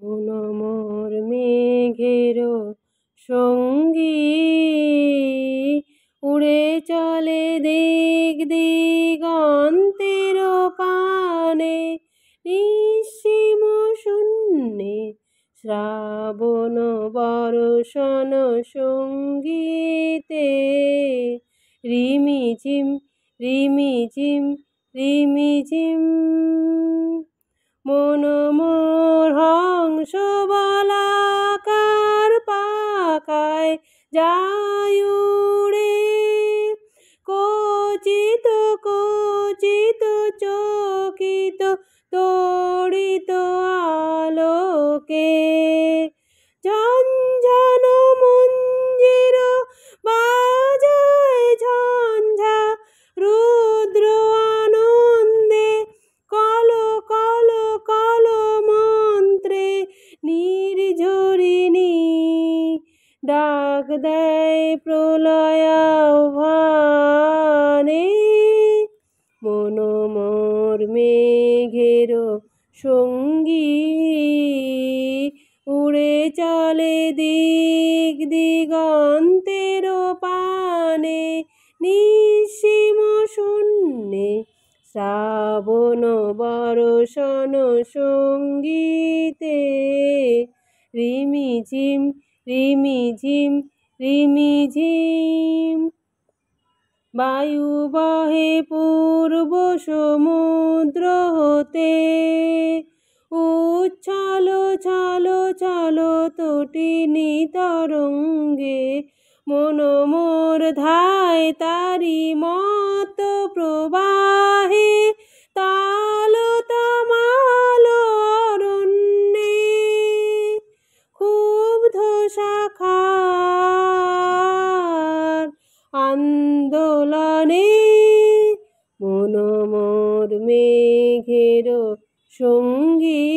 মন মোর মেঘের সঙ্গী, উড়ে চলে দিক দিগন্তের পানে, নিঃসীম শূন্যে শ্রাবণ বর্ষণ সঙ্গীতে। রিমিঝিম রিমিঝিম রিমিঝিম, মন মোর হংস বলাকার পাখায় যায় উড়ে, কচিত কচিত চকিত তড়িত আলোকে। ঝনঝন মঞ্জির বাজায় ঝঞ্ঝা, রুদ্র আনন্দে কল কল কল মন্ত্রে নির্ঝরিণী। ডাক দেয় প্রলয় আহ্বানে, মন মোর মেঘের সঙ্গী, উড়ে চলে দিক দিগন্তের পানে, নিঃসীম শূন্যে শ্রাবণ বর্ষণ সঙ্গীতে। রিমিঝিম রিমিঝিম রিমিঝিম, বায়ু বহে পূর্ব সমুদ্র হতে, উচ্ছল ছল ছল তটিনী তরঙ্গে। মন মোর ধায় তারি মত প্রবাহে, তাল তমাল অরণ্যে ক্ষুব্ধ শাখার আন্দোলনে। মন মোর মেঘের সঙ্গী,